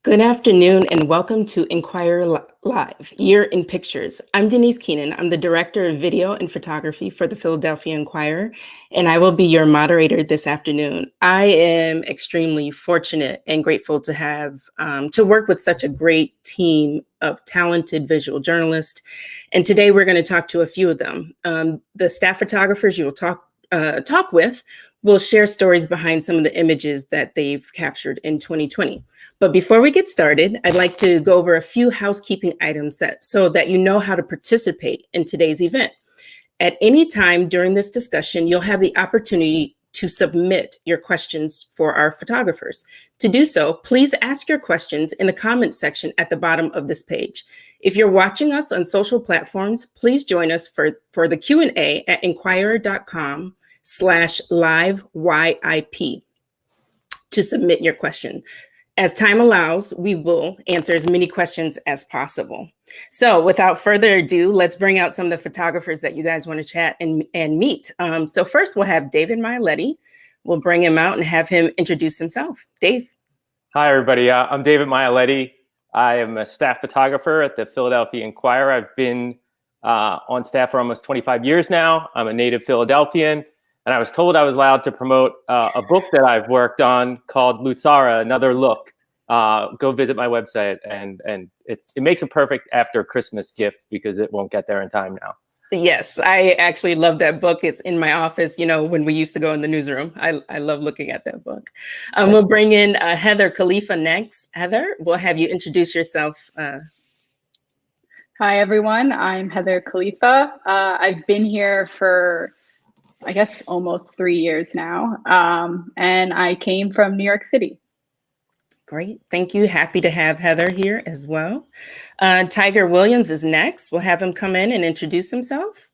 Good afternoon and welcome to Inquirer Live, Year in Pictures. I'm Danese Kenon. I'm the Director of Video and Photography for the Philadelphia Inquirer, and I will be your moderator this afternoon. I am extremely fortunate and grateful to have to work with such a great team of talented visual journalists. And today we're going to talk to a few of them. The staff photographers you will talk with will share stories behind some of the images that they've captured in 2020. But before we get started, I'd like to go over a few housekeeping items so that you know how to participate in today's event. At any time during this discussion, you'll have the opportunity to submit your questions for our photographers. To do so, please ask your questions in the comments section at the bottom of this page. If you're watching us on social platforms, please join us for the Q&A at inquirer.com/live YIP to submit your question. As time allows, we will answer as many questions as possible. So without further ado, let's bring out some of the photographers that you guys want to chat and meet. So first we'll have David Maialetti. We'll bring him out and have him introduce himself. Dave. Hi, everybody. I'm David Maialetti. I am a staff photographer at the Philadelphia Inquirer. I've been on staff for almost 25 years now. I'm a native Philadelphian. And I was told I was allowed to promote a book that I've worked on called Lutzara, Another Look. Go visit my website, and it makes a perfect after Christmas gift because it won't get there in time now. Yes, I actually love that book. It's in my office, you know, when we used to go in the newsroom. I love looking at that book. We'll bring in Heather Khalifa next. Heather, we'll have you introduce yourself. Hi, everyone. I'm Heather Khalifa. I've been here for I guess almost 3 years now. And I came from New York City. Great, thank you. Happy to have Heather here as well. Tyger Williams is next. We'll have him come in and introduce himself.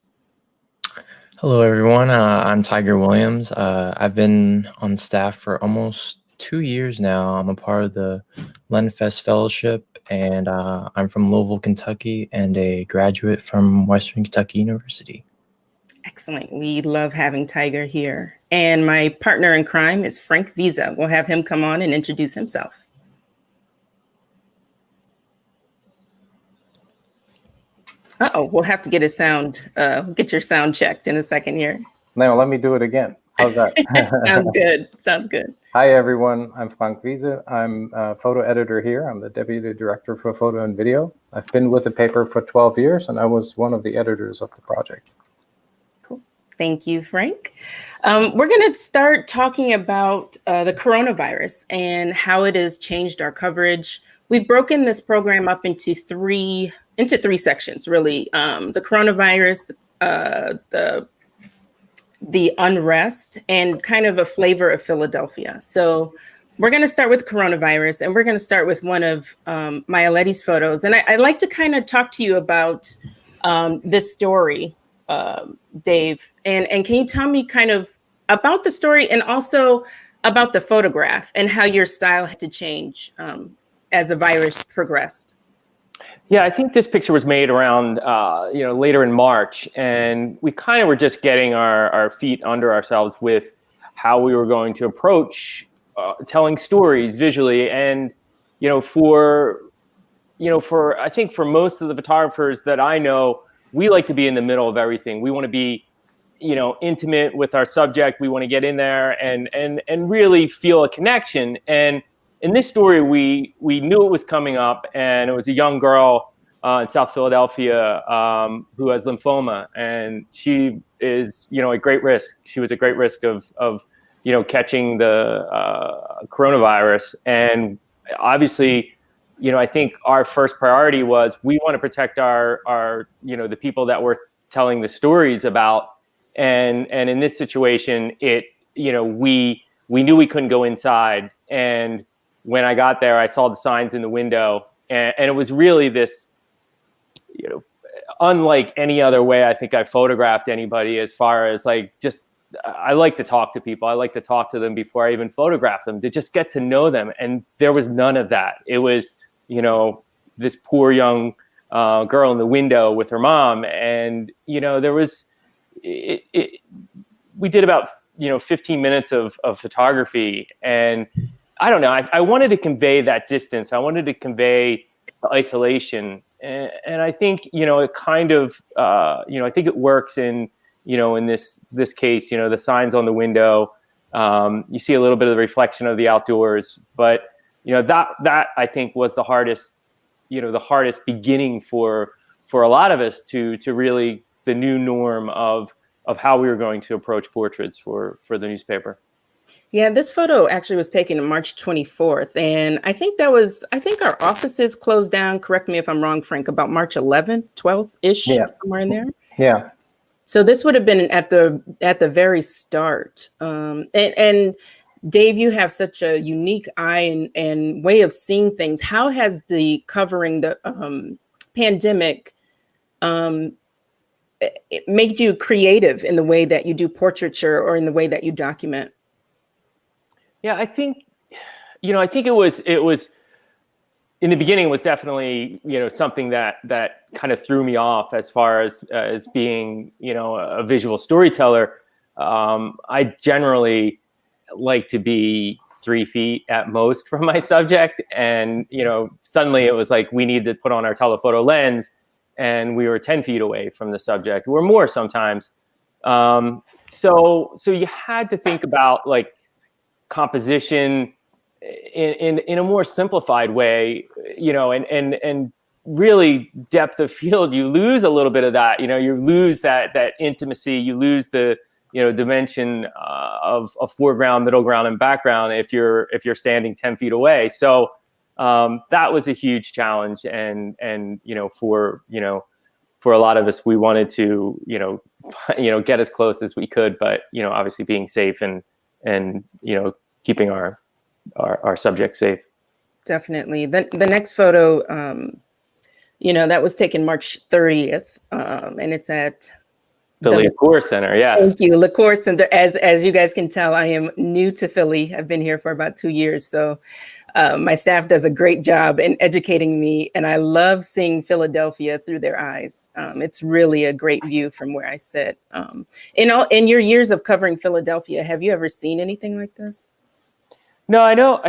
Hello, everyone. I'm Tyger Williams. I've been on staff for almost 2 years now. I'm a part of the Lenfest Fellowship, and I'm from Louisville, Kentucky, and a graduate from Western Kentucky University. Excellent. We love having Tyger here. And my partner in crime is Frank Visa. We'll have him come on and introduce himself. We'll have to get his sound, get your sound checked in a second here. No, let me do it again. How's that? Sounds good. Sounds good. Hi, everyone. I'm Frank Visa. I'm a photo editor here. I'm the deputy director for photo and video. I've been with the paper for 12 years, and I was one of the editors of the project. Thank you, Frank. We're going to start talking about the coronavirus and how it has changed our coverage. We've broken this program up into three sections, really. The coronavirus, the unrest, and kind of a flavor of Philadelphia. So we're going to start with coronavirus, and we're going to start with one of Maialetti's photos. And I'd like to kind of talk to you about this story, Dave, and can you tell me kind of about the story and also about the photograph and how your style had to change as the virus progressed? Yeah, I think this picture was made around later in March, and we kind of were just getting our feet under ourselves with how we were going to approach telling stories visually. And for I think for most of the photographers that I know, we like to be in the middle of everything. We want to be, intimate with our subject. We want to get in there and really feel a connection. And in this story, we knew it was coming up, and it was a young girl in South Philadelphia who has lymphoma, and she is, at great risk. She was at great risk of catching the coronavirus. And obviously, I think our first priority was we want to protect our the people that we're telling the stories about. And in this situation, we knew we couldn't go inside. And when I got there, I saw the signs in the window, and it was really this, unlike any other way I think I photographed anybody, as far as I like to talk to people. I like to talk to them before I even photograph them, to just get to know them. And there was none of that. It was, this poor young girl in the window with her mom. And, there was, we did about, 15 minutes of photography. And I don't know. I wanted to convey that distance. I wanted to convey the isolation, and I think it kind of I think it works in in this case. The signs on the window. You see a little bit of the reflection of the outdoors, but that I think was the hardest beginning for a lot of us to really the new norm of how we were going to approach portraits for the newspaper. Yeah, this photo actually was taken on March 24th. And I think our offices closed down, correct me if I'm wrong, Frank, about March 11th, 12th-ish, somewhere in there. Yeah. So this would have been at the very start. And Dave, you have such a unique eye and way of seeing things. How has the covering the pandemic it made you creative in the way that you do portraiture or in the way that you document? Yeah, I think it was in the beginning, it was definitely something that kind of threw me off as far as being a visual storyteller. I generally like to be 3 feet at most from my subject, and suddenly it was like we needed to put on our telephoto lens, and we were 10 feet away from the subject, or more sometimes. So you had to think about like composition in a more simplified way, and really depth of field. You lose a little bit of that, you lose that intimacy, you lose the dimension of foreground, middle ground, and background if you're standing 10 feet away. So that was a huge challenge, and for a lot of us, we wanted to get as close as we could, but obviously being safe and keeping our subject safe. Definitely. The next photo, that was taken March 30th, and it's at the Liquor Center. Yes. Thank you, Liquor Center. As you guys can tell, I am new to Philly. I've been here for about 2 years, so my staff does a great job in educating me, and I love seeing Philadelphia through their eyes. It's really a great view from where I sit. In your years of covering Philadelphia, have you ever seen anything like this? No, I know.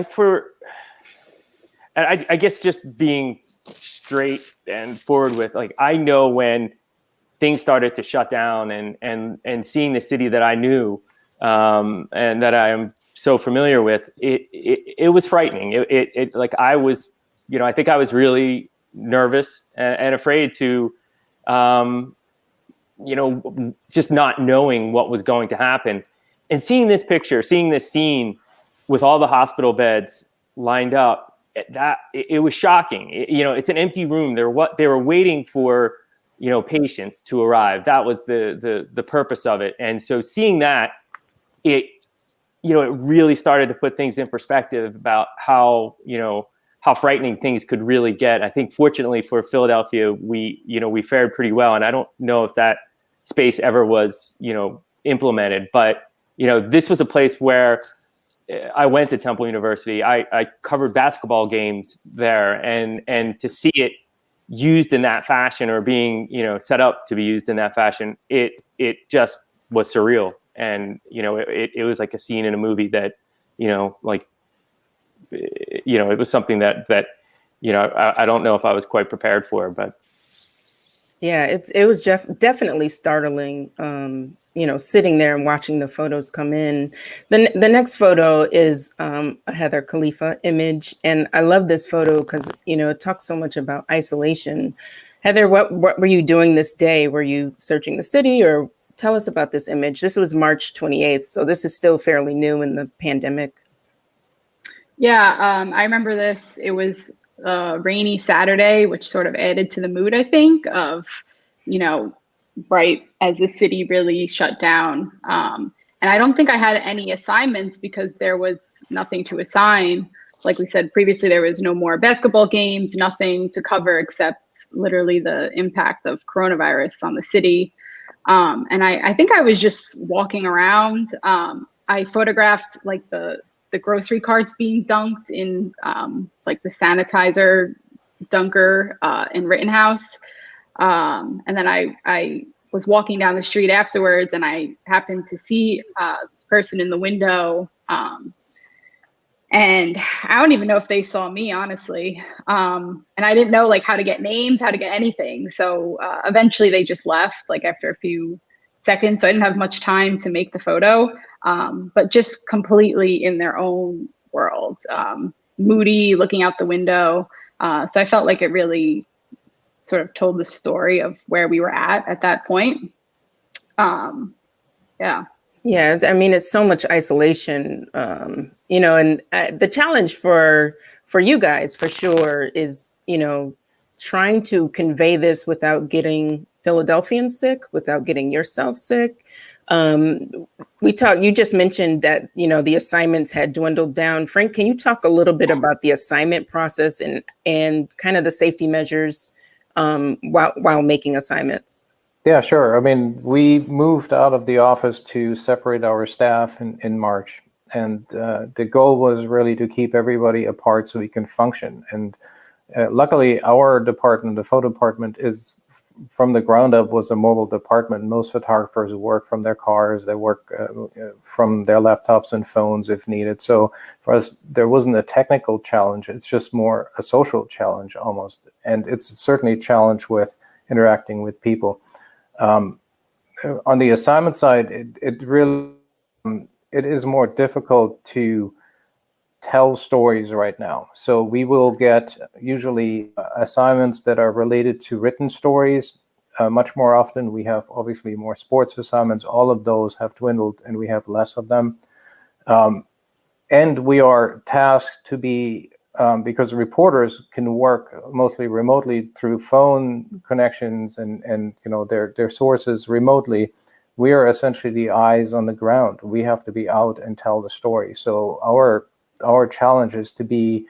I guess just being straight and forward with, like, I know when things started to shut down, and seeing the city that I knew and that I am so familiar with, it was frightening. It like I was, I think I was really nervous and afraid to, just not knowing what was going to happen, and seeing this picture, seeing this scene with all the hospital beds lined up, it was shocking. It's an empty room. They were waiting for, patients to arrive. That was the purpose of it. And so seeing that, it really started to put things in perspective about how frightening things could really get. I think fortunately for Philadelphia, we fared pretty well. And I don't know if that space ever was, implemented, but, this was a place where I went to Temple University. I covered basketball games there, and to see it used in that fashion, or being, set up to be used in that fashion, it just was surreal. And, it was like a scene in a movie that, it was something that I don't know if I was quite prepared for, but. Yeah, it was definitely startling, sitting there and watching the photos come in. The next photo is a Heather Khalifa image. And I love this photo because, it talks so much about isolation. Heather, what were you doing this day? Were you searching the city, or tell us about this image? This was March 28th. So this is still fairly new in the pandemic. Yeah, I remember this. It was a rainy Saturday, which sort of added to the mood, I think, of, right as the city really shut down. And I don't think I had any assignments because there was nothing to assign. Like we said previously, there was no more basketball games, nothing to cover except literally the impact of coronavirus on the city. And I think I was just walking around. I photographed like the grocery carts being dunked in like the sanitizer dunker in Rittenhouse. And then I was walking down the street afterwards, and I happened to see this person in the window And I don't even know if they saw me, honestly. And I didn't know like how to get names, how to get anything. So eventually they just left like after a few seconds. So I didn't have much time to make the photo, but just completely in their own world, moody, looking out the window. So I felt like it really sort of told the story of where we were at that point. Yeah. Yeah, I mean, it's so much isolation, you know, and the challenge for you guys for sure is, you know, trying to convey this without getting Philadelphians sick, without getting yourself sick. You just mentioned that, you know, the assignments had dwindled down. Frank, can you talk a little bit about the assignment process and kind of the safety measures while making assignments? Yeah, sure. I mean, we moved out of the office to separate our staff in March. And the goal was really to keep everybody apart so we can function. And luckily, our department, the photo department, is from the ground up was a mobile department. Most photographers work from their cars. They work from their laptops and phones if needed. So for us, there wasn't a technical challenge. It's just more a social challenge almost. And it's certainly a challenge with interacting with people. On the assignment side, it really it is more difficult to tell stories right now. So we will get usually assignments that are related to written stories much more often. We have obviously more sports assignments. All of those have dwindled and we have less of them. And we are tasked to be because reporters can work mostly remotely through phone connections and you know their sources remotely. We are essentially the eyes on the ground. We have to be out and tell the story. So our challenge is to be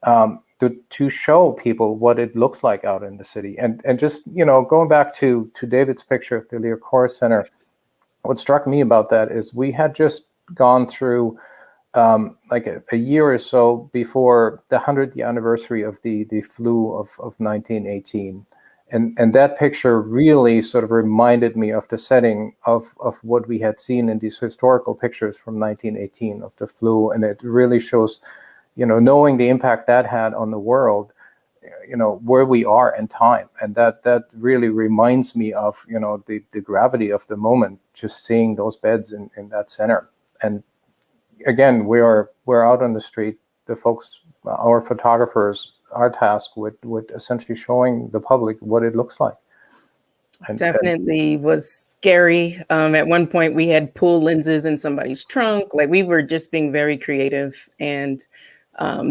to show people what it looks like out in the city. And just, you know, going back to David's picture of the Lear Core Center, what struck me about that is we had just gone through like a year or so before the 100th anniversary of the flu of 1918. And that picture really sort of reminded me of the setting of what we had seen in these historical pictures from 1918 of the flu. And it really shows, you know, knowing the impact that had on the world, you know, where we are in time. And that really reminds me of, you know, the gravity of the moment, just seeing those beds in that center. And again, we're out on the street. The folks, our photographers, are tasked with essentially showing the public what it looks like. And Definitely was scary. At one point, we had pool lenses in somebody's trunk. Like we were just being very creative, and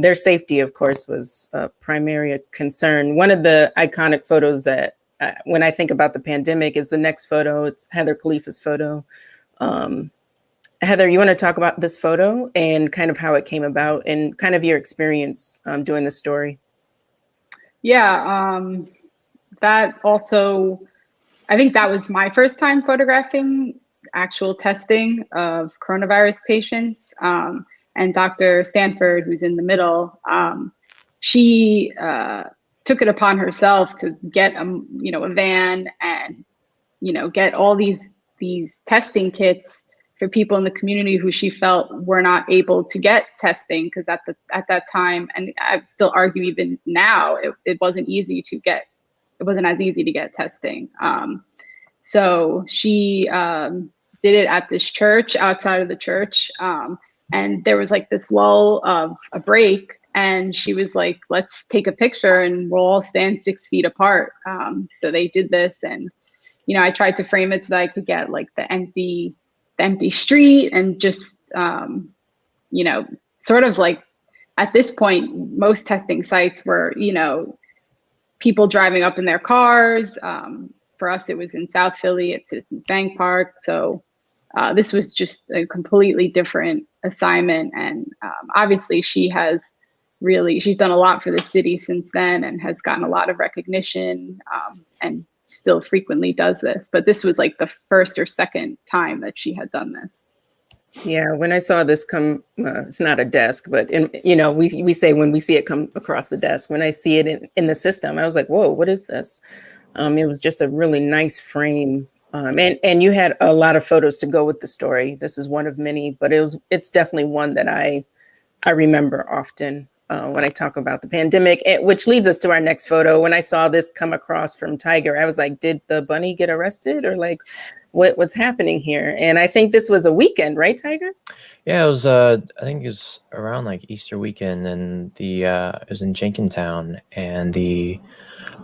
their safety, of course, was a primary concern. One of the iconic photos that, when I think about the pandemic, is the next photo. It's Heather Khalifa's photo. Heather, you want to talk about this photo and kind of how it came about and kind of your experience doing the story? Yeah, that also, I think that was my first time photographing actual testing of coronavirus patients. And Dr. Stanford, who's in the middle, she took it upon herself to get a van and, you know, get all these testing kits for people in the community who she felt were not able to get testing, because at that time, and I still argue even now, it wasn't easy to get. It wasn't as easy to get testing. So she did it at this church, outside of the church, and there was like this lull of a break, and she was like, "Let's take a picture, and we'll all stand 6 feet apart." So they did this, and you know, I tried to frame it so that I could get like the empty street and just, you know, sort of like at this point, most testing sites were, you know, people driving up in their cars. For us, it was in South Philly at Citizens Bank Park. So this was just a completely different assignment. And obviously she's done a lot for the city since then and has gotten a lot of recognition and still frequently does this, but this was like the first or second time that she had done this. Yeah, when I saw this come, it's not a desk, but you know, we say when we see it come across the desk, when I see it in the system, I was like, whoa, what is this? It was just a really nice frame. And you had a lot of photos to go with the story. This is one of many, but it's definitely one that I I remember often when I talk about the pandemic, which leads us to our next photo. When I saw this come across from Tyger, I was like, did the bunny get arrested, or like what's happening here? And I think this was a weekend, right, Tyger? Yeah, it was. I think it was around like Easter weekend, and it was in Jenkintown, and the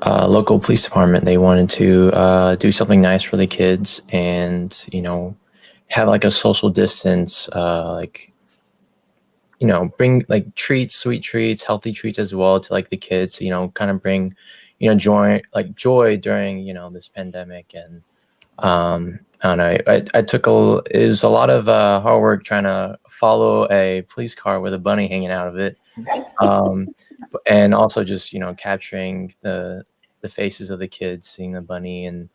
local police department, they wanted to do something nice for the kids, and have like a social distance, like bring like treats, sweet treats, healthy treats as well to like the kids. Kind of bring joy during this pandemic. And I don't know. I took it was a lot of hard work trying to follow a police car with a bunny hanging out of it, and also just capturing the faces of the kids, seeing the bunny, and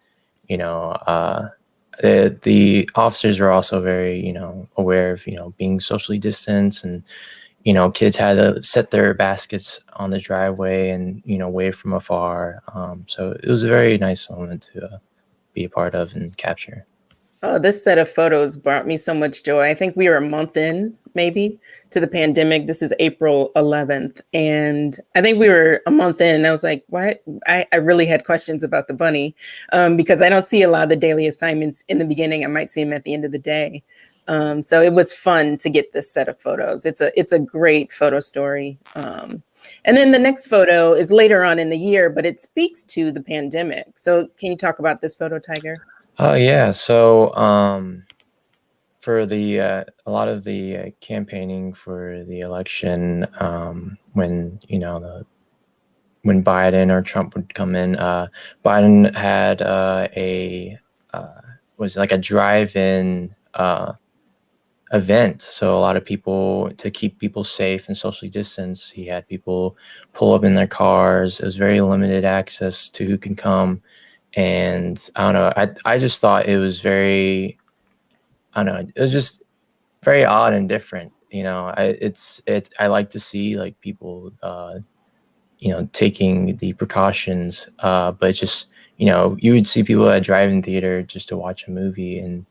the officers were also very aware of being socially distanced, and kids had to set their baskets on the driveway and wave from afar. So it was a very nice moment to be a part of and capture. Oh, this set of photos brought me so much joy. I think we were a month in, maybe, to the pandemic. This is April 11th. And I think we were a month in, and I was like, what? I really had questions about the bunny because I don't see a lot of the daily assignments in the beginning. I might see them at the end of the day. So it was fun to get this set of photos. It's a great photo story. And then the next photo is later on in the year, but it speaks to the pandemic. So can you talk about this photo, Tyger? Oh yeah. So for a lot of the campaigning for the election, when when Biden or Trump would come in, Biden had was like a drive-in event. So a lot of people, to keep people safe and socially distanced, he had people pull up in their cars. It was very limited access to who can come. And I don't know, I just thought it was very, I don't know, it was just very odd and different. I like to see like people, taking the precautions, but just, you would see people at a drive-in theater just to watch a movie, and,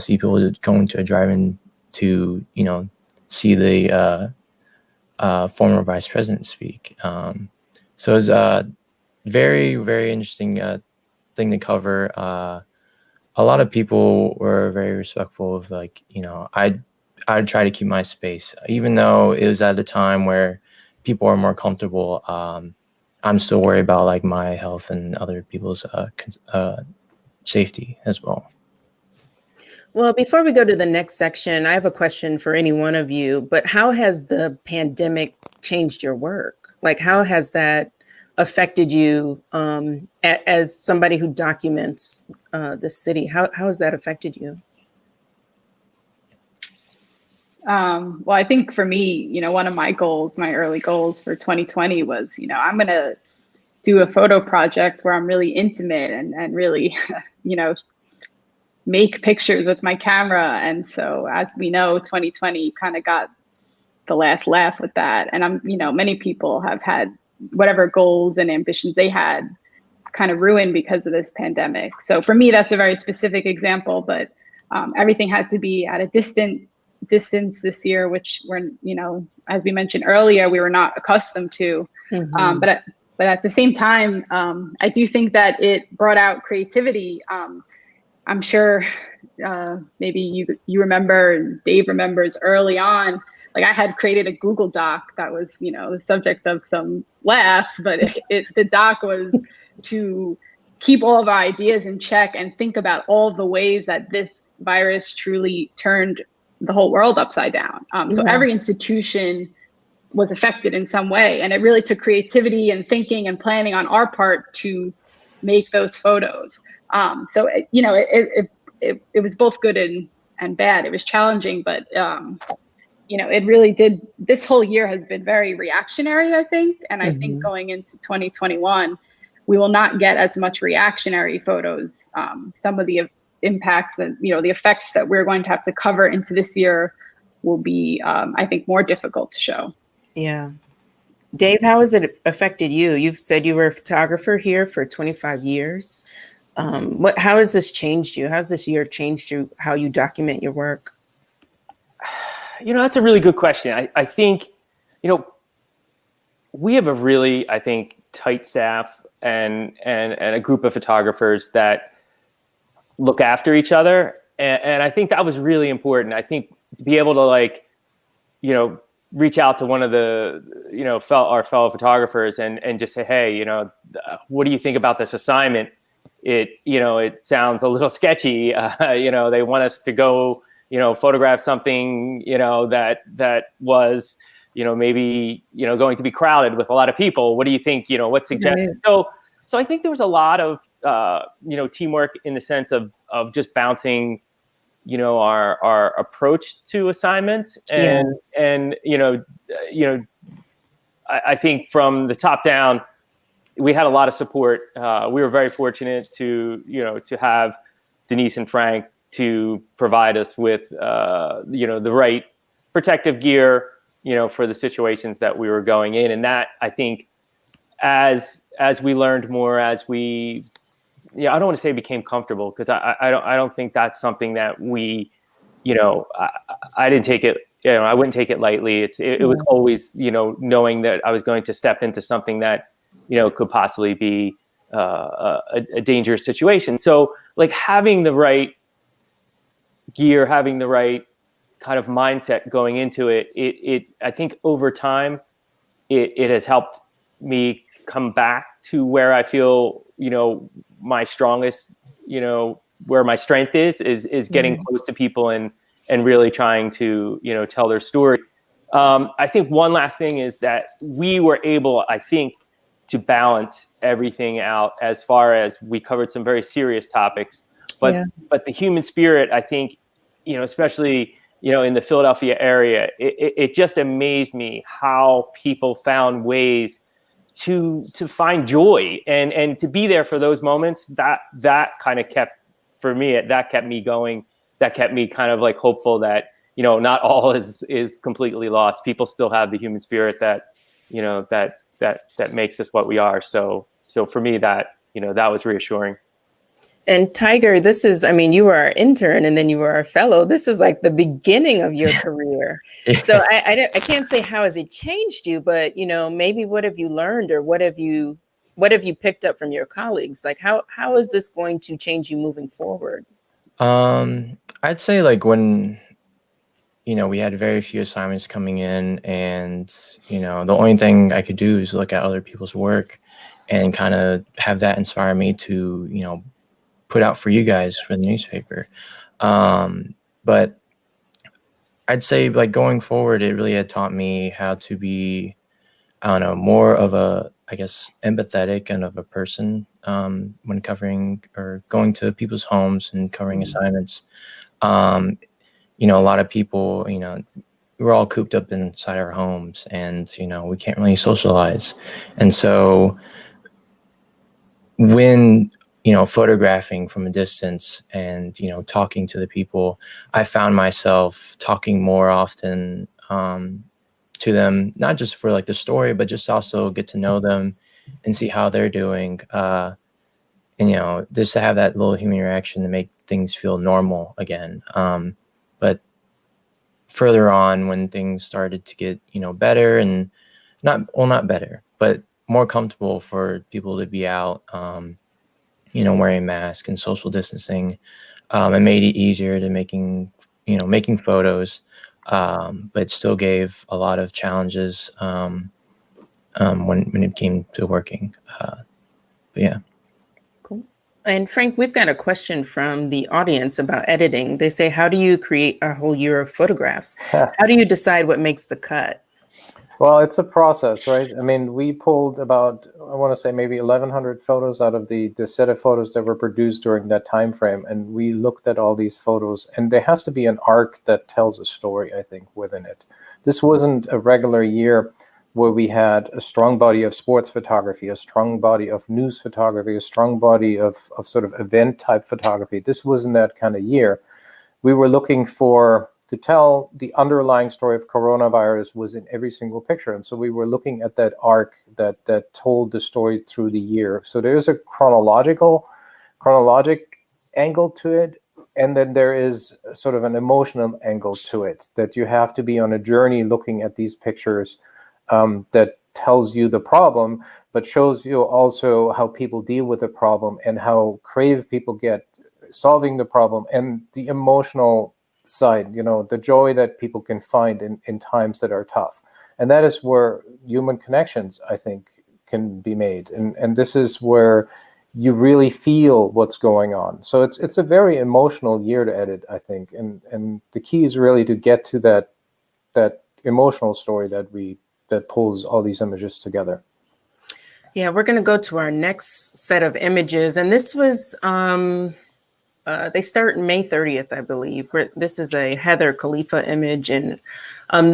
see people going to a drive-in to, see the former vice president speak. So it was a very, very interesting thing to cover. A lot of people were very respectful of I'd try to keep my space, even though it was at the time where people are more comfortable. I'm still worried about like my health and other people's safety as well. Well, before we go to the next section, I have a question for any one of you, but how has the pandemic changed your work? Like, how has that affected you as somebody who documents the city? How has that affected you? Well, I think for me, one of my goals, my early goals for 2020 was, I'm going to do a photo project where I'm really intimate and really, make pictures with my camera. And so as we know, 2020 kind of got the last laugh with that. And many people have had whatever goals and ambitions they had kind of ruined because of this pandemic. So for me, that's a very specific example, but everything had to be at a distance this year, which we're, as we mentioned earlier, we were not accustomed to. Mm-hmm. But at the same time, I do think that it brought out creativity. I'm sure maybe you remember, and Dave remembers early on, like I had created a Google Doc that was, the subject of some laughs, but the doc was to keep all of our ideas in check and think about all the ways that this virus truly turned the whole world upside down. So every institution was affected in some way, and it really took creativity and thinking and planning on our part to make those photos. So it was both good and bad. It was challenging, but it really did. This whole year has been very reactionary, I think, and I think going into 2021, we will not get as much reactionary photos. Some of the impacts that, the effects that we're going to have to cover into this year will be, I think, more difficult to show. Yeah. Dave, how has it affected you? You've said you were a photographer here for 25 years. How has this changed you? How has this year changed you, how you document your work? That's a really good question. I think we have a really, I think, tight staff and a group of photographers that look after each other. And I think that was really important. I think to be able to reach out to one of the, our fellow photographers and just say, hey, what do you think about this assignment? It sounds a little sketchy. They want us to go, photograph something, that was, maybe, going to be crowded with a lot of people. What do you think, what's suggested? Right. So I think there was a lot of, teamwork in the sense of just bouncing, our approach to assignments. And I think from the top down, we had a lot of support. We were very fortunate to have Denise and Frank to provide us with, the right protective gear, for the situations that we were going in. And that, I think, as we learned more, as we, I don't want to say became comfortable, because I don't think that's something that we, I didn't take it, I wouldn't take it lightly. It was always, knowing that I was going to step into something that, could possibly be a dangerous situation. So like having the right gear, having the right kind of mindset going into it, I think over time, it has helped me come back to where I feel, my strongest, where my strength is getting close to people and really trying to, tell their story. I think one last thing is that we were able, I think, to balance everything out as far as we covered some very serious topics, but the human spirit, I think, especially, in the Philadelphia area, it just amazed me how people found ways to find joy and to be there for those moments. That kind of kept me going. That kept me kind of like hopeful that, not all is completely lost. People still have the human spirit that, that makes us what we are. So for me, that was reassuring. And Tyger, this is, you were our intern and then you were our fellow. This is like the beginning of your career. So I can't say how has it changed you, but, maybe what have you learned or what have you picked up from your colleagues? Like how is this going to change you moving forward? I'd say like when, we had very few assignments coming in and, the only thing I could do is look at other people's work and kind of have that inspire me to, put out for you guys for the newspaper. But I'd say like going forward, it really had taught me how to be, more of a, I guess, empathetic and of a person when covering or going to people's homes and covering assignments. A lot of people, we're all cooped up inside our homes and, we can't really socialize. And so when, photographing from a distance and, talking to the people, I found myself talking more often to them, not just for like the story, but just also get to know them and see how they're doing. And, just to have that little human interaction to make things feel normal again. But further on, when things started to get, better and not better, but more comfortable for people to be out, wearing masks and social distancing, it made it easier to making photos, but it still gave a lot of challenges when it came to working. But yeah. Cool. And Frank, we've got a question from the audience about editing. They say, how do you create a whole year of photographs? How do you decide what makes the cut? Well, it's a process, right? We pulled about, I want to say maybe 1,100 photos out of the set of photos that were produced during that time frame. And we looked at all these photos, and there has to be an arc that tells a story, I think, within it. This wasn't a regular year where we had a strong body of sports photography, a strong body of news photography, a strong body of sort of event type photography. This wasn't that kind of year. We were looking to tell the underlying story of coronavirus was in every single picture. And so we were looking at that arc that told the story through the year. So there's a chronologic angle to it. And then there is sort of an emotional angle to it, that you have to be on a journey looking at these pictures that tells you the problem, but shows you also how people deal with the problem and how creative people get solving the problem, and the emotional side, the joy that people can find in times that are tough. And that is where human connections, I think, can be made. And this is where you really feel what's going on. So it's a very emotional year to edit, I think. And the key is really to get to that emotional story that pulls all these images together. Yeah, we're going to go to our next set of images. And this was, they start May 30th, I believe. This is a Heather Khalifa image. And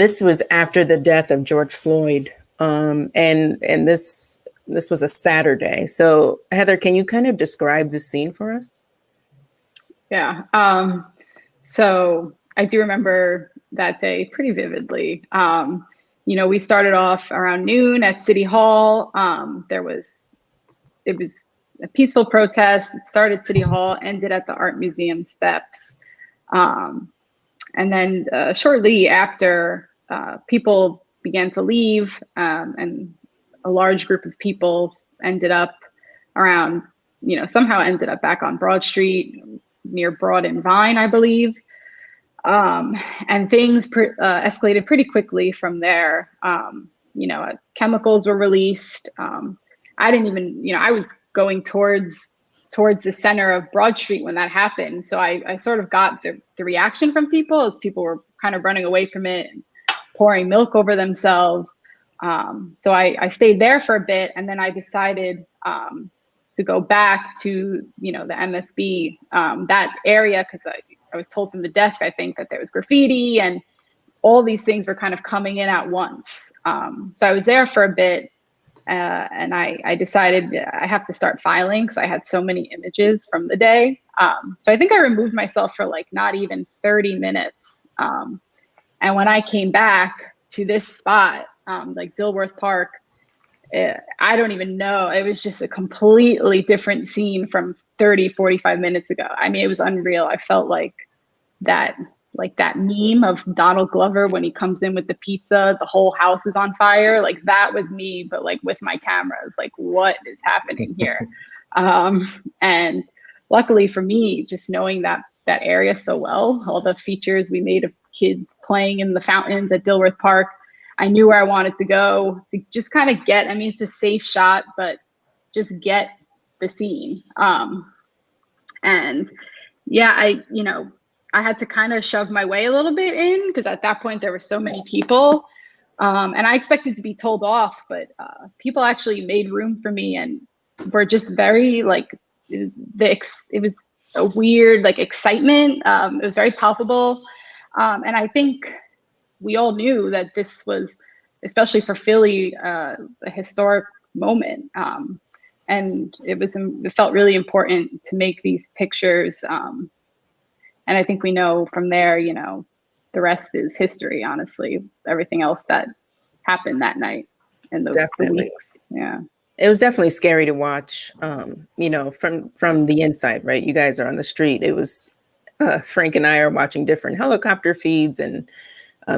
this was after the death of George Floyd. And this was a Saturday. So Heather, can you kind of describe the scene for us? Yeah. So I do remember that day pretty vividly. We started off around noon at City Hall. It was a peaceful protest. It started at City Hall, ended at the Art Museum steps. And then shortly after, people began to leave, and a large group of people ended up somehow ended up back on Broad Street near Broad and Vine, I believe. And things escalated pretty quickly from there. Chemicals were released. I didn't even, I was going towards the center of Broad Street when that happened. So I sort of got the reaction from people as people were kind of running away from it, and pouring milk over themselves. So I stayed there for a bit, and then I decided to go back to, the MSB, that area, because I was told from the desk, I think, that there was graffiti and all these things were kind of coming in at once. So I was there for a bit, and I decided I have to start filing because I had so many images from the day. So I think I removed myself for like not even 30 minutes. And when I came back to this spot, like Dilworth Park, I don't even know. It was just a completely different scene from 30, 45 minutes ago. I mean, it was unreal. I felt like that meme of Donald Glover when he comes in with the pizza, the whole house is on fire. Like that was me, but like with my cameras, like what is happening here? And luckily for me, just knowing that area so well, all the features we made of kids playing in the fountains at Dilworth Park, I knew where I wanted to go to just kind of it's a safe shot, but just get the scene. And yeah, I had to kind of shove my way a little bit in because at that point there were so many people, and I expected to be told off, but people actually made room for me and were just very it was a weird excitement. It was very palpable, and I think we all knew that this was, especially for Philly, a historic moment. And it felt really important to make these pictures. And I think we know from there, the rest is history, honestly, everything else that happened that night and the weeks. Yeah. It was definitely scary to watch, from the inside, right? You guys are on the street. It was, Frank and I are watching different helicopter feeds and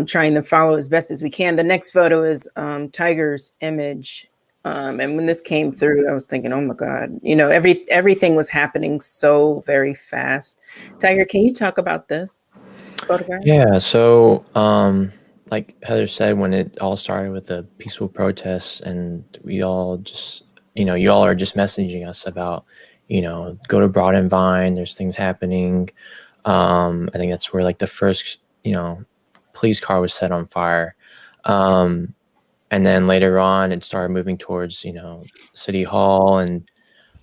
trying to follow as best as we can. The next photo is Tyger's image. And when this came through, I was thinking, oh my God, everything was happening so very fast. Tyger, can you talk about this photograph? Yeah, so like Heather said, when it all started with the peaceful protests and we all just, you all are just messaging us about, go to Broad and Vine, there's things happening. I think that's where the first, police car was set on fire. And then later on, it started moving towards, City Hall. And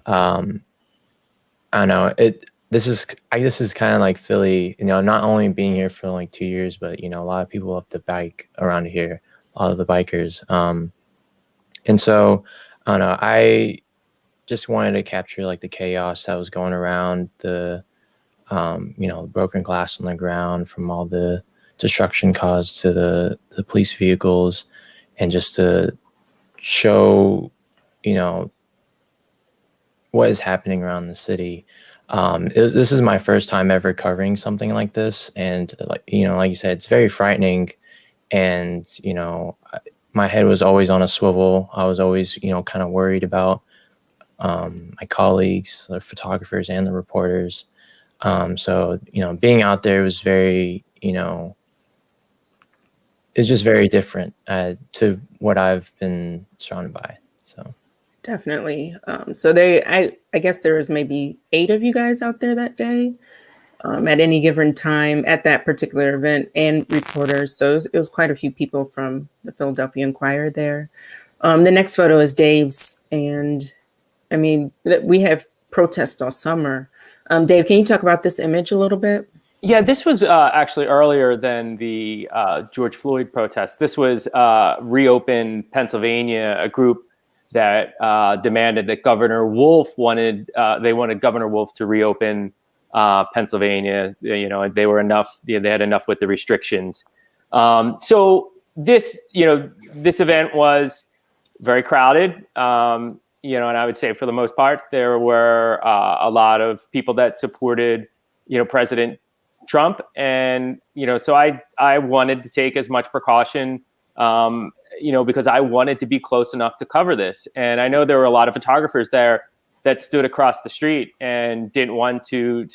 I don't know, this is kind of like Philly, not only being here for 2 years, but, a lot of people have to bike around here, a lot of the bikers. And so, I don't know, I just wanted to capture the chaos that was going around, the, broken glass on the ground from all the destruction caused to the police vehicles, and just to show, what is happening around the city. This is my first time ever covering something like this. And like you said, it's very frightening. And, my head was always on a swivel. I was always, kind of worried about my colleagues, the photographers and the reporters. So, being out there was very, it's just very different to what I've been surrounded by. So Definitely. So I guess there was maybe 8 of you guys out there that day at any given time at that particular event, and reporters. So it was quite a few people from the Philadelphia Inquirer there. The next photo is Dave's, and I mean, we have protests all summer. Dave, can you talk about this image a little bit? Yeah, this was actually earlier than the George Floyd protests. This was Reopen Pennsylvania, a group that demanded that Governor Wolf they wanted Governor Wolf to reopen Pennsylvania. They were enough. They had enough with the restrictions. So this event was very crowded. And I would say for the most part, there were a lot of people that supported, President Trump. And, so I wanted to take as much precaution, because I wanted to be close enough to cover this. And I know there were a lot of photographers there that stood across the street and didn't want to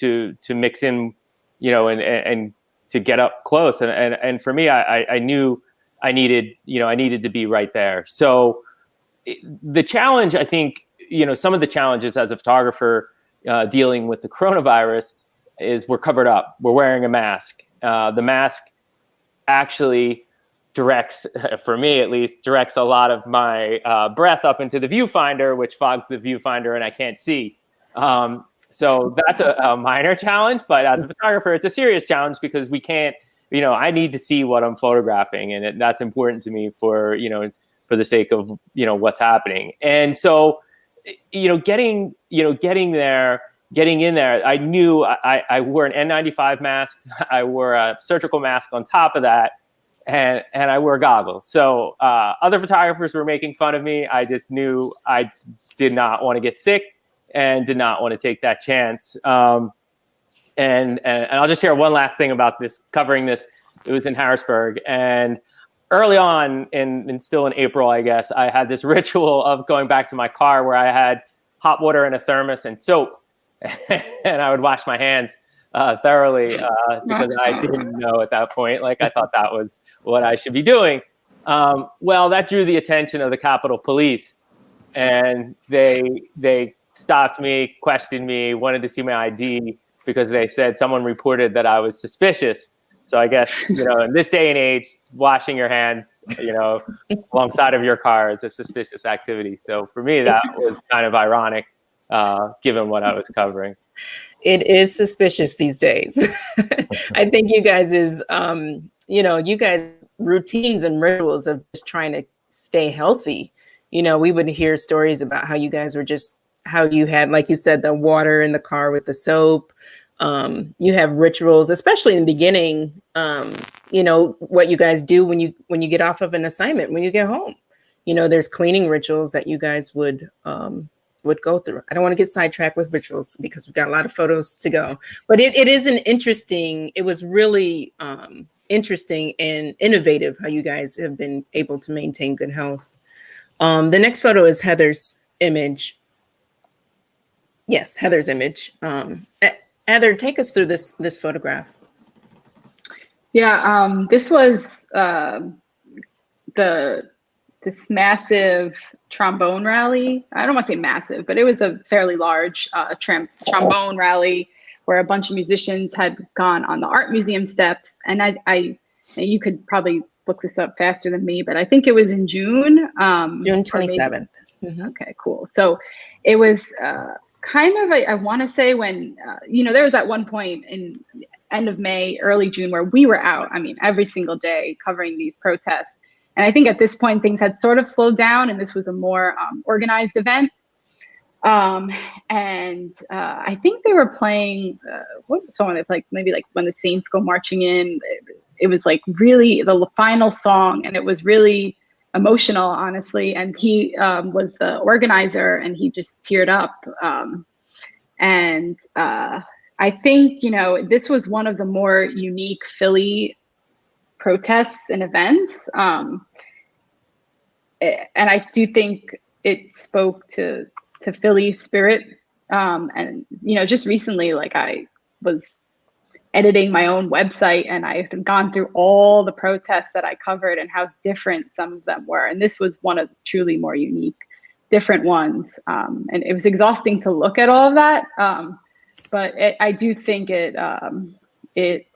mix in, and to get up close. And for me, I knew I needed to be right there. So the challenge, I think, some of the challenges as a photographer dealing with the coronavirus is we're covered up. We're wearing a mask. The mask actually directs, for me at least, directs a lot of my breath up into the viewfinder, which fogs the viewfinder and I can't see. So that's a minor challenge, but as a photographer, it's a serious challenge because we can't, I need to see what I'm photographing, and that's important to me for the sake of, what's happening. And so, getting in there, I knew I wore an N95 mask. I wore a surgical mask on top of that, and I wore goggles. So other photographers were making fun of me. I just knew I did not want to get sick and did not want to take that chance. And I'll just share one last thing about this, covering this. It was in Harrisburg, and early on, and still in April, I guess, I had this ritual of going back to my car where I had hot water in a thermos and soap, and I would wash my hands thoroughly because I didn't know at that point. Like, I thought that was what I should be doing. Well, that drew the attention of the Capitol Police, and they stopped me, questioned me, wanted to see my ID because they said someone reported that I was suspicious. So I guess, in this day and age, washing your hands, alongside of your car is a suspicious activity. So for me, that was kind of ironic, given what I was covering. It is suspicious these days. I think you guys routines and rituals of just trying to stay healthy. We would hear stories about how you guys were how you had, like you said, the water in the car with the soap. You have rituals, especially in the beginning, what you guys do when you get off of an assignment, when you get home. There's cleaning rituals that you guys would go through. I don't want to get sidetracked with rituals because we've got a lot of photos to go. But it was really interesting and innovative how you guys have been able to maintain good health. The next photo is Heather's image. Yes, Heather's image. Heather, take us through this photograph. Yeah, this was this massive trombone rally. I don't want to say massive, but it was a fairly large trombone rally where a bunch of musicians had gone on the art museum steps. And you could probably look this up faster than me, but I think it was in June. June 27th. Mm-hmm. Okay, cool. So it was kind of, I want to say when, there was at one point in end of May, early June, where we were out, every single day covering these protests. And I think at this point, things had sort of slowed down and this was a more organized event. And I think they were playing, what song they played? Maybe like When the Saints Go Marching In. It was like really the final song, and it was really emotional, honestly. And he was the organizer, and he just teared up. And I think, this was one of the more unique Philly protests and events. and I do think it spoke to Philly's spirit. And just recently, like I was editing my own website, and I've gone through all the protests that I covered and how different some of them were. And this was one of the truly more unique, different ones. And it was exhausting to look at all of that. But I do think it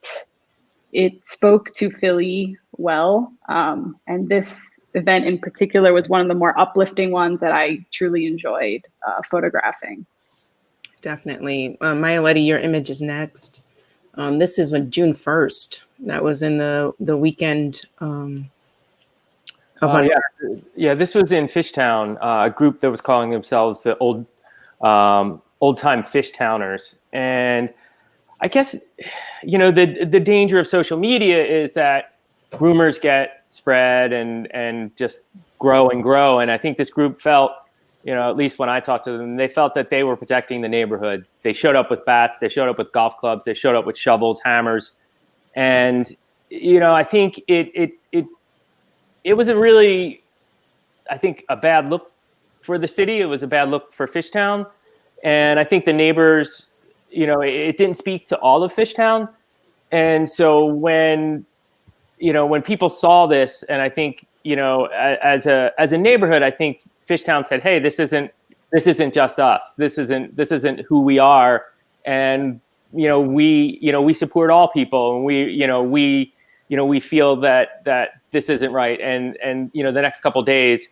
spoke to Philly well. And this event in particular was one of the more uplifting ones that I truly enjoyed photographing. Definitely. Maialetti, your image is next. This is on June 1st. That was in the weekend. This was in Fishtown, a group that was calling themselves the old time Fishtowners. And I guess, the danger of social media is that rumors get spread and just grow and grow. And I think this group felt, at least when I talked to them, they felt that they were protecting the neighborhood. They showed up with bats, they showed up with golf clubs, they showed up with shovels, hammers. And, I think it was a really, a bad look for the city. It was a bad look for Fishtown. And I think the neighbors, it didn't speak to all of Fishtown. And so when people saw this, and I think, as a neighborhood, I think Fishtown said, "Hey, this isn't just us. This isn't who we are." And we support all people, and we feel that this isn't right. And the next couple of days,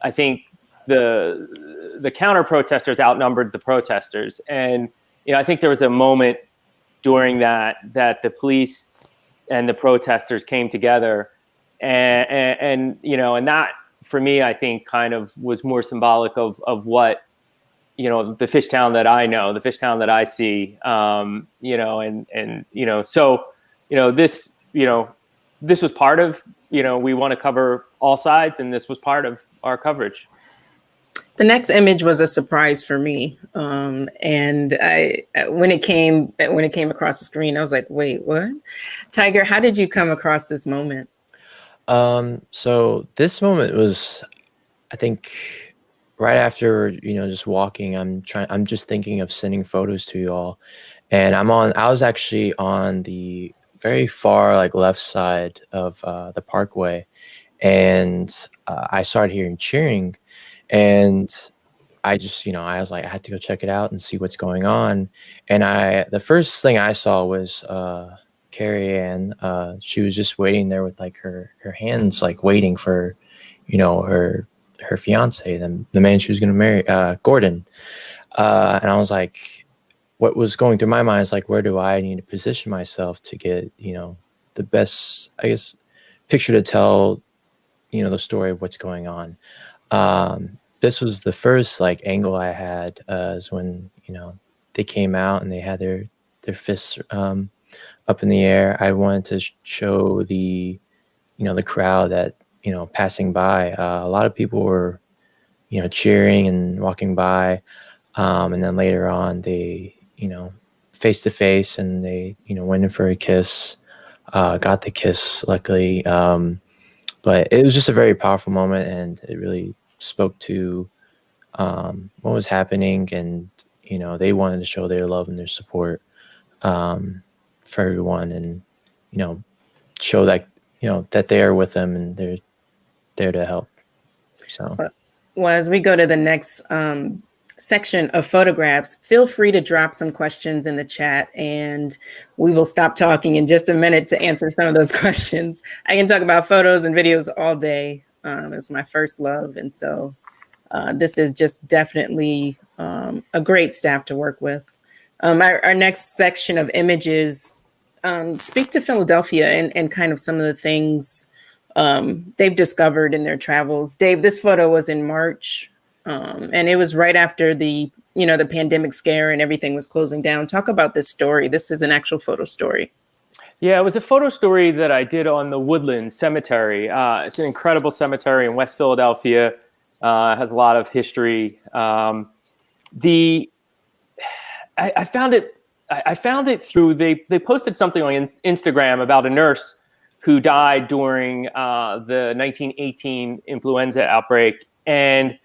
I think the counter protesters outnumbered the protesters. And I think there was a moment during that the police and the protesters came together, and that for me, I think kind of was more symbolic of what the Fishtown that I know, the Fishtown that I see, this was part of, we want to cover all sides, and this was part of our coverage. The next image was a surprise for me, and when it came across the screen, I was like, "Wait, what?" Tyger, how did you come across this moment? So this moment was, I think, right after just walking. I'm just thinking of sending photos to you all, and I was actually on the very far left side of the Parkway, and I started hearing cheering. And I just, I was like, I had to go check it out and see what's going on. And the first thing I saw was Carrie Ann. She was just waiting there with her hands waiting for, her fiance, the man she was going to marry, Gordon. And I was like, what was going through my mind is where do I need to position myself to get, the best, I guess, picture to tell, the story of what's going on. This was the first angle I had, is when they came out and they had their fists up in the air. I wanted to show the the crowd that passing by. A lot of people were cheering and walking by, and then later on they face to face, and they went in for a kiss, got the kiss luckily. But it was just a very powerful moment, and it really spoke to what was happening, and they wanted to show their love and their support for everyone, and show that that they are with them and they're there to help. So, well, as we go to the next section of photographs, feel free to drop some questions in the chat, and we will stop talking in just a minute to answer some of those questions. I can talk about photos and videos all day. It's my first love, and so this is just definitely a great staff to work with. Our next section of images speak to Philadelphia and kind of some of the things they've discovered in their travels. Dave, this photo was in March, and it was right after the pandemic scare and everything was closing down. Talk about this story. This is an actual photo story. Yeah, it was a photo story that I did on the Woodland Cemetery. It's an incredible cemetery in West Philadelphia. It has a lot of history. I found it through, they posted something on Instagram about a nurse who died during the 1918 influenza outbreak. And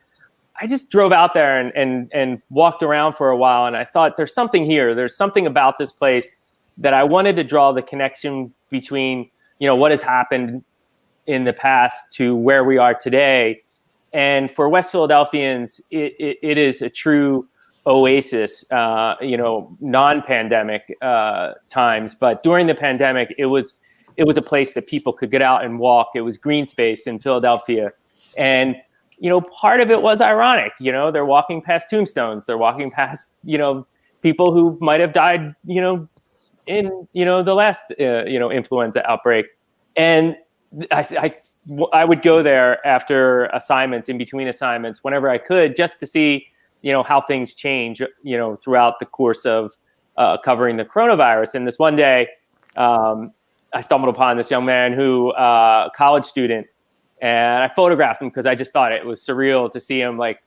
I just drove out there and walked around for a while, and I thought, there's something here. There's something about this place that I wanted to draw the connection between, what has happened in the past to where we are today. And for West Philadelphians, it is a true oasis, non-pandemic times. But during the pandemic, it was a place that people could get out and walk. It was green space in Philadelphia. And part of it was ironic. They're walking past tombstones. They're walking past, people who might have died, in, the last, influenza outbreak. And I would go there after assignments, in between assignments, whenever I could, just to see, how things change, throughout the course of covering the coronavirus. And this one day, I stumbled upon this young man who, college student, and I photographed him because I just thought it was surreal to see him like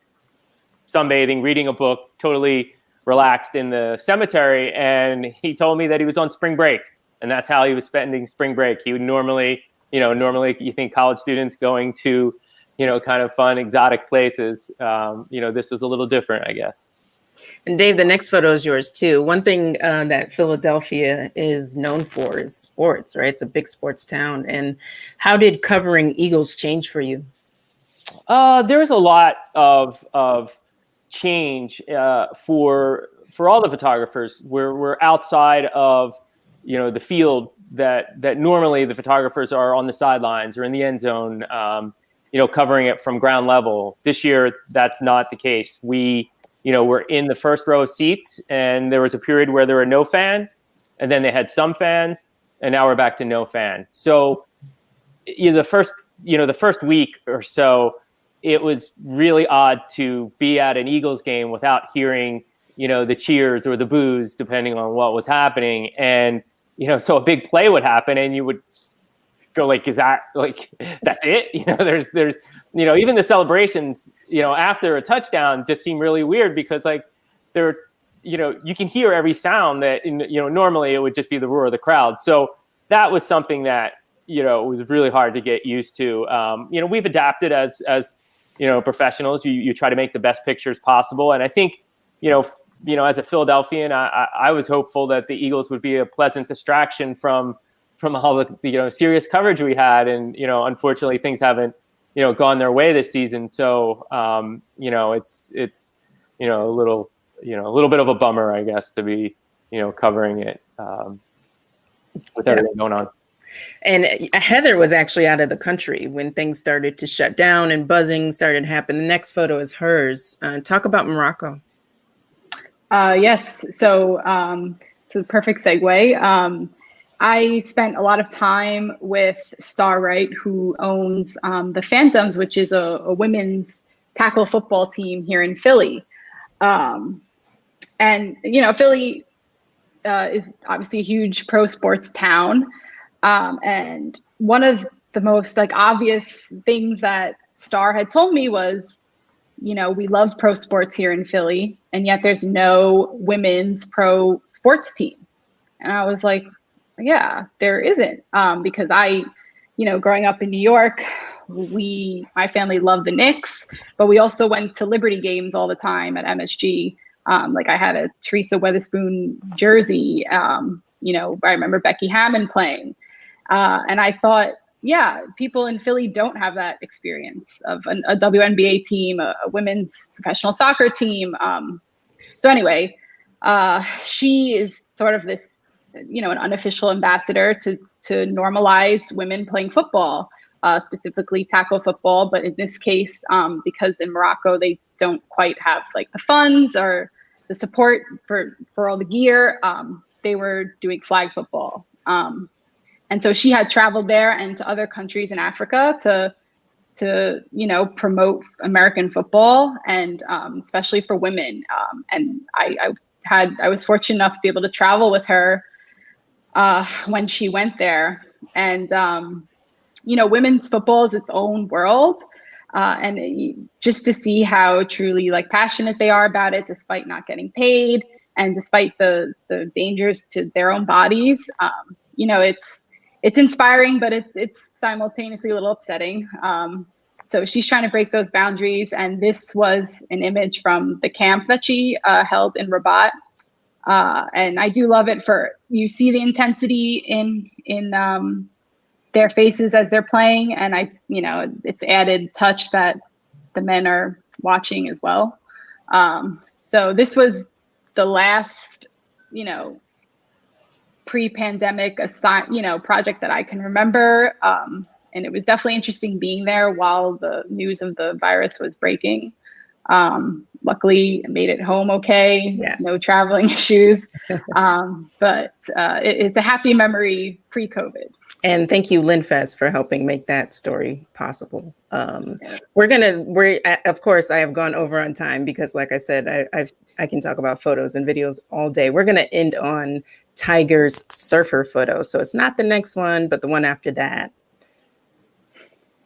sunbathing, reading a book, totally relaxed in the cemetery. And he told me that he was on spring break, and that's how he was spending spring break. He would normally you think college students going to, kind of fun, exotic places. This was a little different, I guess. And Dave, the next photo is yours too. One thing that Philadelphia is known for is sports, right? It's a big sports town. And how did covering Eagles change for you? There's a lot of change for all the photographers. We're outside of the field that normally the photographers are on the sidelines or in the end zone, covering it from ground level. This year, that's not the case. We're in the first row of seats, and there was a period where there were no fans, and then they had some fans, and now we're back to no fans. So the first week or so, it was really odd to be at an Eagles game without hearing, the cheers or the boos, depending on what was happening. And, so a big play would happen, and you would go like, is that like, that's it? There's even the celebrations, after a touchdown just seem really weird because like you can hear every sound that, normally it would just be the roar of the crowd. So that was something that, was really hard to get used to. We've adapted as professionals. You try to make the best pictures possible. And I think, as a Philadelphian, I was hopeful that the Eagles would be a pleasant distraction from all the serious coverage we had, and unfortunately things haven't gone their way this season. So it's a little bit of a bummer, I guess, to be covering it with everything going on. And Heather was actually out of the country when things started to shut down and buzzing started to happen. The next photo is hers. Talk about Morocco. Yes. So it's a perfect segue. I spent a lot of time with Star Wright, who owns the Phantoms, which is a women's tackle football team here in Philly. And, Philly is obviously a huge pro sports town. And one of the most obvious things that Star had told me was, we love pro sports here in Philly, and yet there's no women's pro sports team. And I was like, yeah, there isn't. Because I, growing up in New York, my family loved the Knicks, but we also went to Liberty games all the time at MSG. I had a Teresa Weatherspoon jersey. I remember Becky Hammond playing. And I thought, yeah, people in Philly don't have that experience of a WNBA team, a women's professional soccer team. So anyway, she is sort of this, an unofficial ambassador to normalize women playing football, specifically tackle football. But in this case, because in Morocco, they don't quite have the funds or the support for all the gear, they were doing flag football. And so she had traveled there and to other countries in Africa to promote American football, and especially for women. And I was fortunate enough to be able to travel with her when she went there. And women's football is its own world, and just to see how truly passionate they are about it, despite not getting paid and despite the dangers to their own bodies. it's inspiring, but it's simultaneously a little upsetting. So she's trying to break those boundaries. And this was an image from the camp that she held in Rabat. And I do love it you see the intensity in their faces as they're playing. And it's added touch that the men are watching as well. So this was the last, pre-pandemic project that I can remember. And it was definitely interesting being there while the news of the virus was breaking. Luckily, I made it home okay. Yes. No traveling issues. But it's a happy memory pre-COVID. And thank you, LinFest, for helping make that story possible. Of course, I have gone over on time because, like I said, I can talk about photos and videos all day. We're going to end on Tyger's surfer photo. So it's not the next one, but the one after that.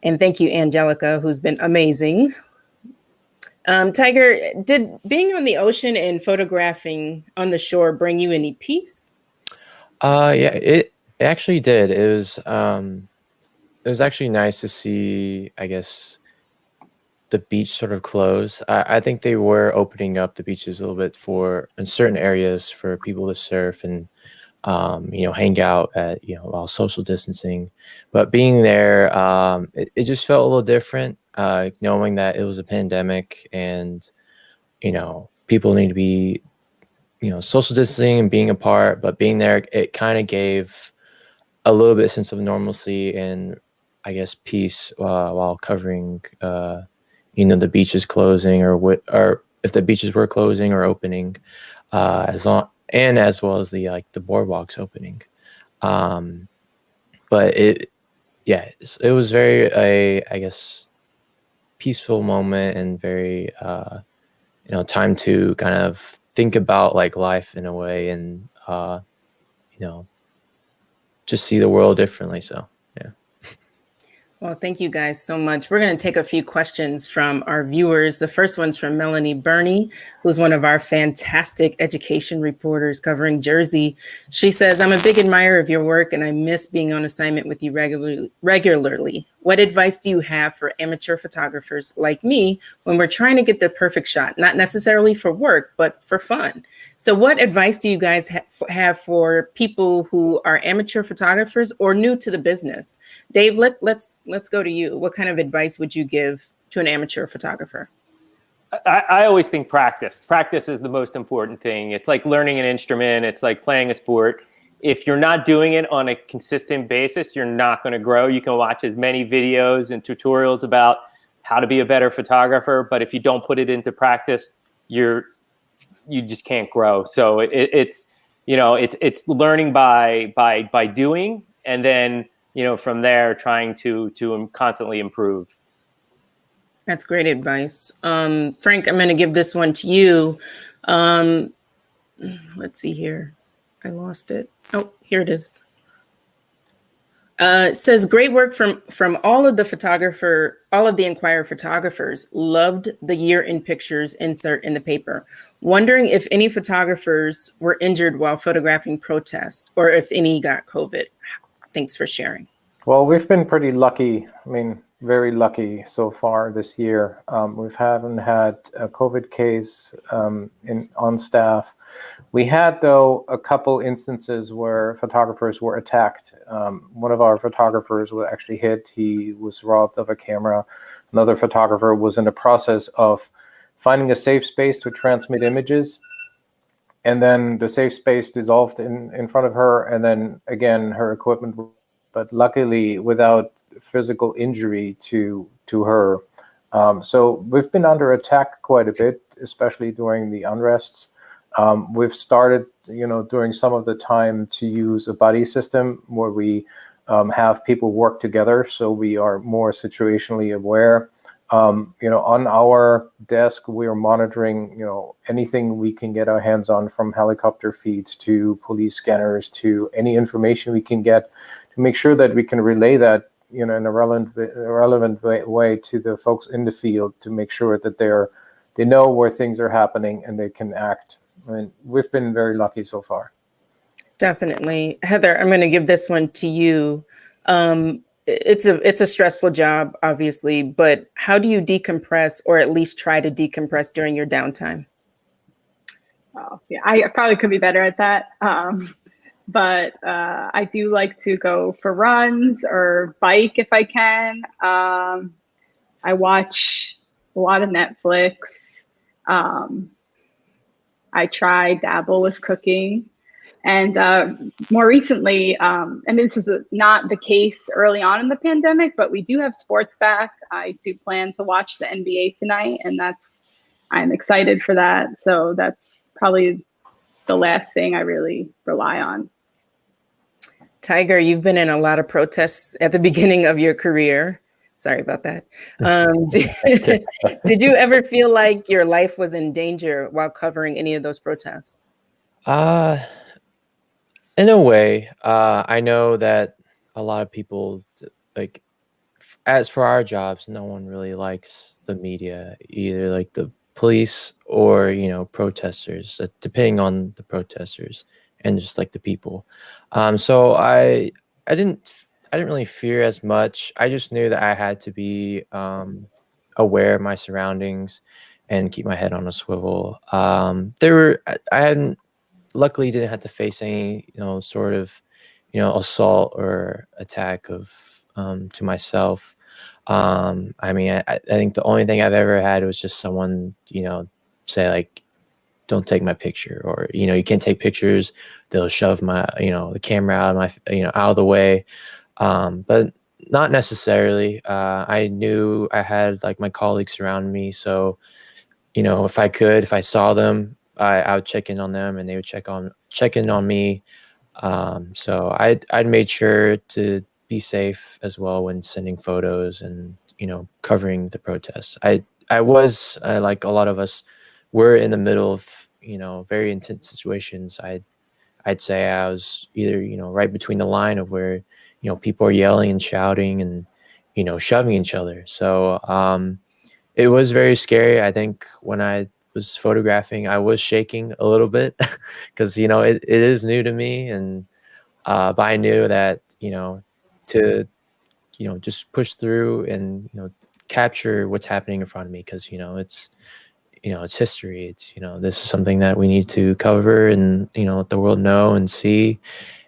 And thank you, Angelica, who's been amazing. Tyger, did being on the ocean and photographing on the shore bring you any peace? Yeah, it actually did. It was actually nice to see, I guess, the beach sort of close. I think they were opening up the beaches a little bit in certain areas for people to surf and hang out at, while social distancing. But being there, it just felt a little different, knowing that it was a pandemic and, people need to be, social distancing and being apart. But being there, it kind of gave a little bit of sense of normalcy and, I guess, peace while covering, the beaches closing or if the beaches were closing or opening, as well as the boardwalks opening. But it was very I guess peaceful moment and very time to kind of think about like life in a way and just see the world differently. So yeah. Well, thank you guys so much. We're going to take a few questions from our viewers. The first one's from Melanie Burney, who's one of our fantastic education reporters covering Jersey. She says, I'm a big admirer of your work and I miss being on assignment with you regularly. What advice do you have for amateur photographers like me when we're trying to get the perfect shot, not necessarily for work, but for fun? So what advice do you guys have for people who are amateur photographers or new to the business? Dave, let's go to you. What kind of advice would you give to an amateur photographer? I always think practice. Practice is the most important thing. It's like learning an instrument. It's like playing a sport. If you're not doing it on a consistent basis, you're not going to grow. You can watch as many videos and tutorials about how to be a better photographer, but if you don't put it into practice, you just can't grow. So it's learning by doing, and then from there trying to constantly improve. That's great advice. Frank, I'm going to give this one to you. Let's see here. I lost it. Oh, here it is. It says, great work from all of the Inquirer photographers. Loved the year in pictures insert in the paper. Wondering if any photographers were injured while photographing protests or if any got COVID. Thanks for sharing. Well, we've been pretty lucky. I mean, very lucky so far this year. We haven't had a COVID case on staff. We had, though, a couple instances where photographers were attacked. One of our photographers was actually hit. He was robbed of a camera. Another photographer was in the process of finding a safe space to transmit images. And then the safe space dissolved in front of her. And then, again, her equipment, but luckily without physical injury to her. So we've been under attack quite a bit, especially during the unrests. We've started, during some of the time to use a buddy system where we have people work together, so we are more situationally aware. On our desk, we are monitoring, anything we can get our hands on, from helicopter feeds to police scanners to any information we can get, to make sure that we can relay that, in a relevant way to the folks in the field, to make sure that they know where things are happening and they can act. I mean, we've been very lucky so far. Definitely. Heather, I'm going to give this one to you. It's a stressful job, obviously, but how do you decompress, or at least try to decompress during your downtime? Oh, yeah, I probably could be better at that. But I do like to go for runs or bike if I can. I watch a lot of Netflix. I try dabble with cooking. And more recently, and this was not the case early on in the pandemic, but we do have sports back. I do plan to watch the NBA tonight, and I'm excited for that. So that's probably the last thing I really rely on. Tyger, you've been in a lot of protests at the beginning of your career. Sorry about that. Did you ever feel like your life was in danger while covering any of those protests? In a way, I know that a lot of people, like, as for our jobs, no one really likes the media, either like the police or, protesters, depending on the protesters and just like the people. So I didn't really fear as much. I just knew that I had to be aware of my surroundings and keep my head on a swivel. I hadn't luckily didn't have to face any sort of assault or attack of to myself. I mean, I think the only thing I've ever had was just someone say like, don't take my picture, or you can't take pictures. They'll shove my the camera out of my out of the way. But not necessarily. I knew I had like my colleagues around me, so if I saw them, I would check in on them, and they would check in on me. So I'd made sure to be safe as well when sending photos and covering the protests. I was like a lot of us were in the middle of very intense situations. I'd say I was either right between the line of where people are yelling and shouting and shoving each other. So it was very scary. I think when I was photographing, I was shaking a little bit because it is new to me, and but I knew that to just push through and capture what's happening in front of me, because it's history. It's this is something that we need to cover and let the world know and see.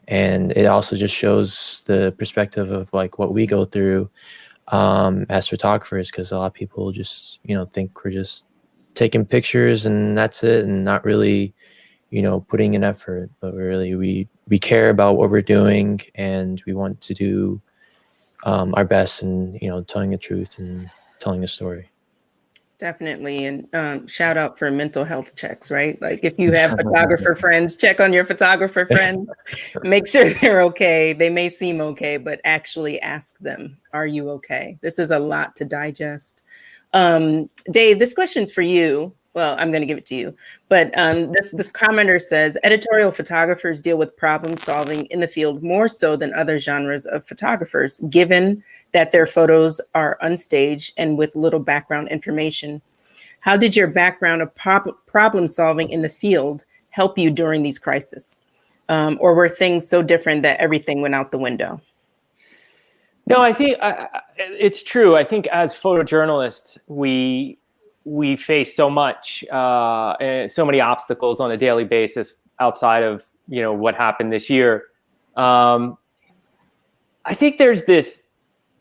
And it also just shows the perspective of like what we go through as photographers, because a lot of people just think we're just taking pictures and that's it, and not really putting in effort. But we care about what we're doing, and we want to do our best in telling the truth and telling the story. Definitely. And shout out for mental health checks, right? Like if you have photographer friends, check on your photographer friends, make sure they're okay. They may seem okay, but actually ask them, are you okay? This is a lot to digest. Dave, this question's for you. Well, I'm going to give it to you. But this commenter says, editorial photographers deal with problem solving in the field more so than other genres of photographers, given that their photos are unstaged and with little background information. How did your background of problem solving in the field help you during these crises? Or were things so different that everything went out the window? No, I think it's true. I think as photojournalists, we face so much, so many obstacles on a daily basis outside of what happened this year. I think there's this,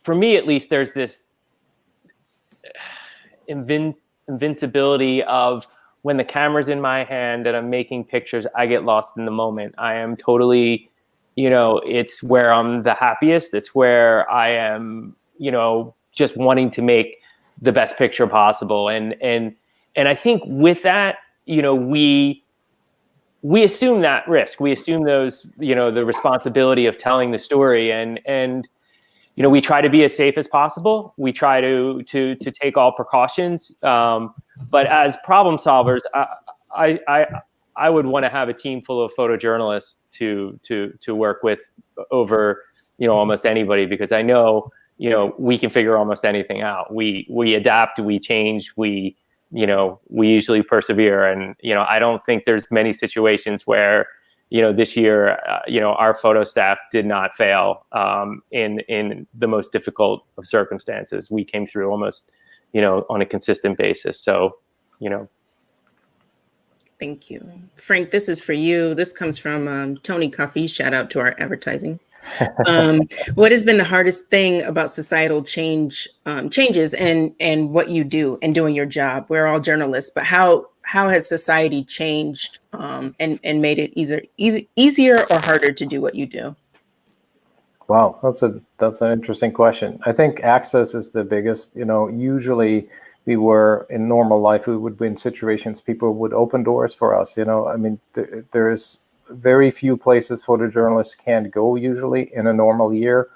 for me at least, there's this invincibility of when the camera's in my hand and I'm making pictures, I get lost in the moment. I am totally, it's where I'm the happiest. It's where I am, just wanting to make the best picture possible. And I think with that, we assume that risk. We assume those, the responsibility of telling the story, and we try to be as safe as possible. We try to take all precautions. But as problem solvers, I would want to have a team full of photojournalists to work with over almost anybody, because I know we can figure almost anything out. We adapt, we change, we usually persevere. And I don't think there's many situations where this year, our photo staff did not fail in the most difficult of circumstances. We came through almost, on a consistent basis. So, Thank you. Frank, this is for you. This comes from Tony Coffey. Shout out to our advertising. What has been the hardest thing about societal changes and what you do and doing your job? We're all journalists, but how has society changed and made it easier or harder to do what you do? Wow, that's an interesting question. I think access is the biggest. Usually we were in normal life, we would be in situations people would open doors for us. I mean, there's very few places photojournalists can't go usually in a normal year.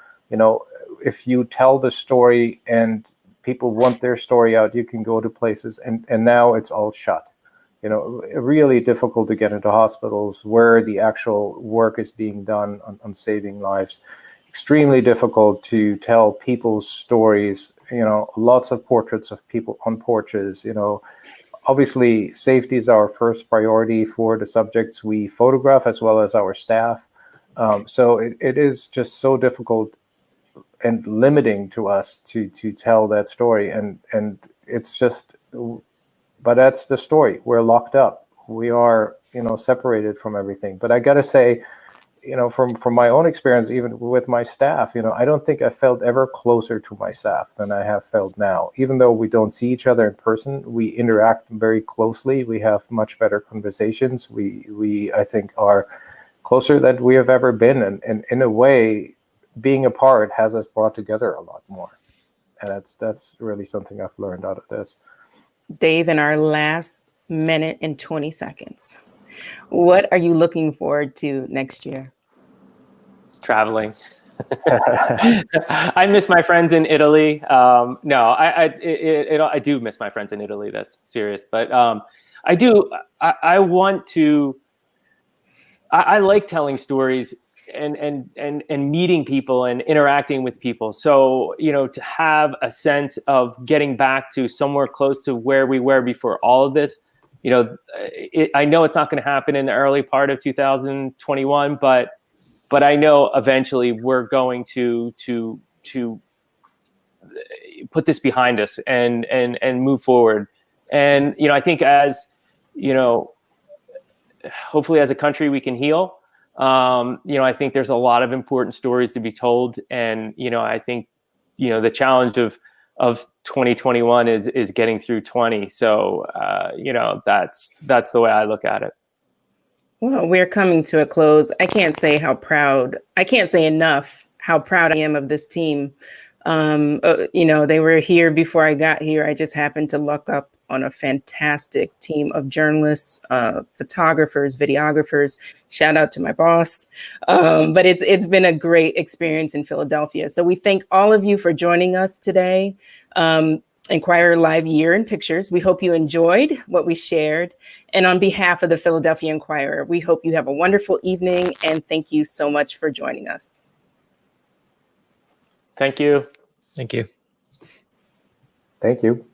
If you tell the story and people want their story out, you can go to places, and now it's all shut. Really difficult to get into hospitals where the actual work is being done on saving lives. Extremely difficult to tell people's stories. Lots of portraits of people on porches. Obviously, safety is our first priority for the subjects we photograph, as well as our staff. So it is just so difficult and limiting to us to tell that story. And it's just, but that's the story. We're locked up. We are, separated from everything. But I got to say, from my own experience, even with my staff, I don't think I felt ever closer to my staff than I have felt now. Even though we don't see each other in person, we interact very closely. We have much better conversations. We I think, are closer than we have ever been. And in a way, being apart has us brought together a lot more. And that's really something I've learned out of this. Dave, in our last minute and 20 seconds, what are you looking forward to next year? Traveling. I miss my friends in Italy. No, I do miss my friends in Italy. That's serious. But I do. I want to. I like telling stories and meeting people and interacting with people. So to have a sense of getting back to somewhere close to where we were before all of this. I know it's not going to happen in the early part of 2021, but I know eventually we're going to put this behind us and move forward. And I think as hopefully as a country we can heal. I think there's a lot of important stories to be told, and I think the challenge of 2021 is getting through 20. So that's the way I look at it. Well, we're coming to a close. I can't say enough how proud I am of this team. They were here before I got here. I just happened to luck up on a fantastic team of journalists, photographers, videographers. Shout out to my boss. But it's been a great experience in Philadelphia. So we thank all of you for joining us today. Inquirer Live Year in Pictures. We hope you enjoyed what we shared. And on behalf of the Philadelphia Inquirer, we hope you have a wonderful evening, and thank you so much for joining us. Thank you. Thank you. Thank you.